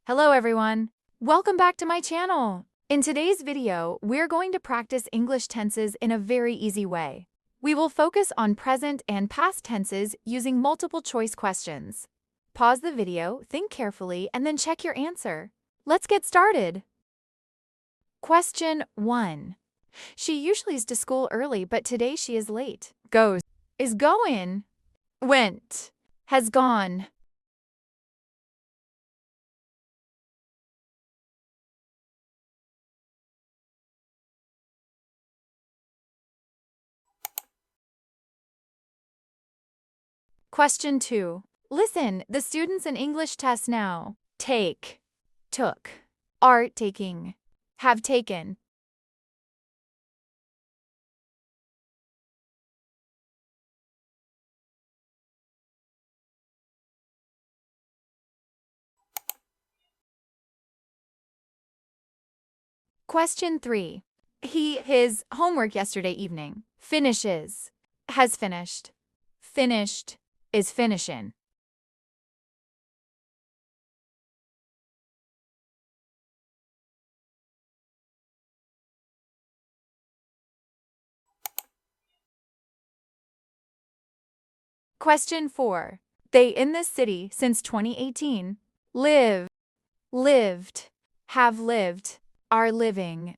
Hello everyone! Welcome back to my channel! In today's video, we're going to practice English tenses in a very easy way. We will focus on present and past tenses using multiple choice questions. Pause the video, think carefully, and then check your answer. Let's get started! Question 1. She usually is to school early, but today she is late. Goes. Is going. Went. Has gone. Question 2. Listen, the students in English test now. Take, took, are taking, have taken. Question 3. His homework yesterday evening. Finishes, has finished. Finished is finishing. Question 4. They in this city since 2018. Live, lived, have lived, are living.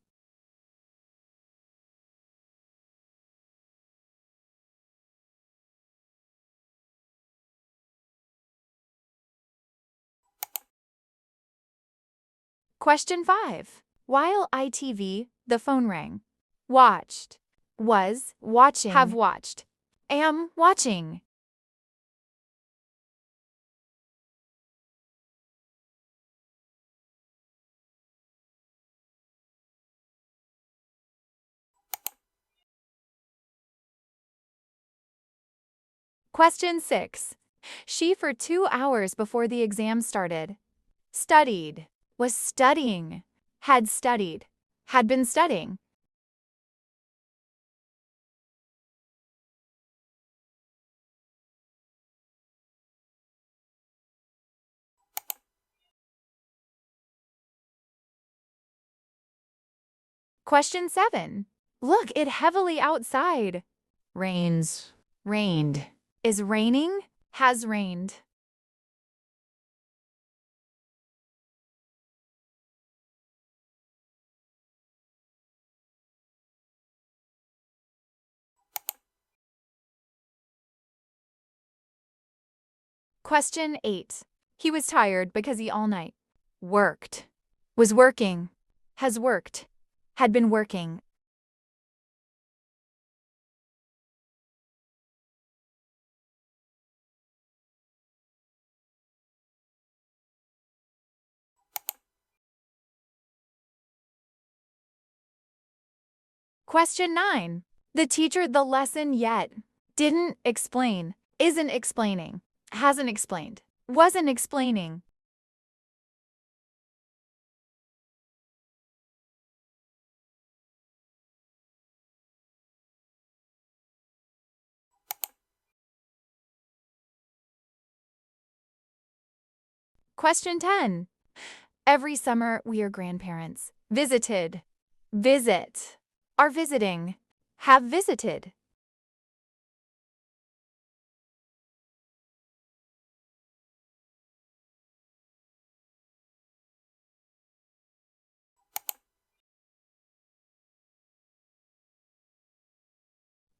Question 5. While ITV, the phone rang. Watched, was, watching, have watched, am, watching. Question 6. She for 2 hours before the exam started. Studied, was studying, had studied, had been studying. Question 7. Look it heavily outside. Rains, rained, is raining, has rained. Question 8. He was tired because he all night worked, was working, has worked, had been working. Question 9. The teacher the lesson yet didn't explain, isn't explaining, hasn't explained, wasn't explaining. Question 10. Every summer we are grandparents. Visited, visit, are visiting, have visited.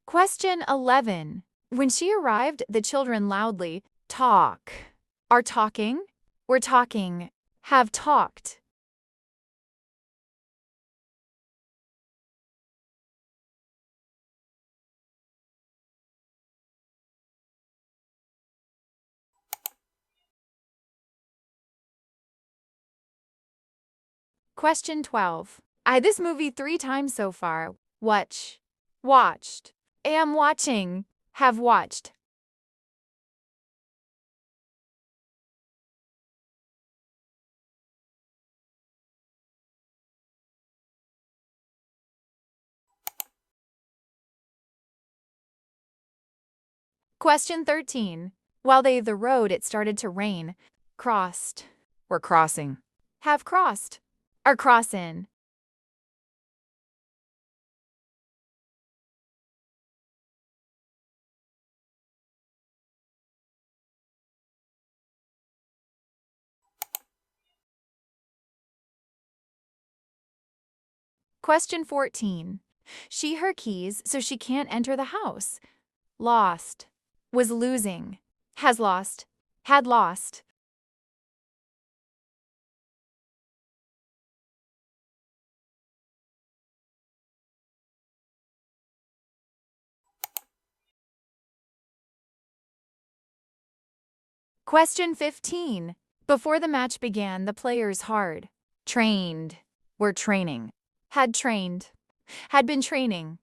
Question 11. When she arrived, the children loudly talk, are talking, were talking, have talked. Question 12. I this movie 3 times so far. Watch, watched, am watching, have watched. Question 13. While they the road it started to rain. Crossed, were crossing. have crossed, or cross in. Question 14. She her keys so she can't enter the house. Lost. Was losing. Has lost. Had lost. Question 15. Before the match began, the players trained, were training, had trained, had been training.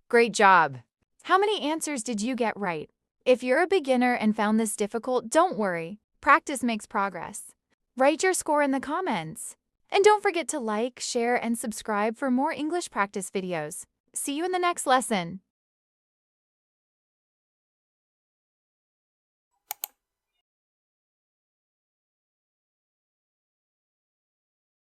Great job! How many answers did you get right? If you're a beginner and found this difficult, don't worry. Practice makes progress. Write your score in the comments. And don't forget to like, share, and subscribe for more English practice videos. See you in the next lesson.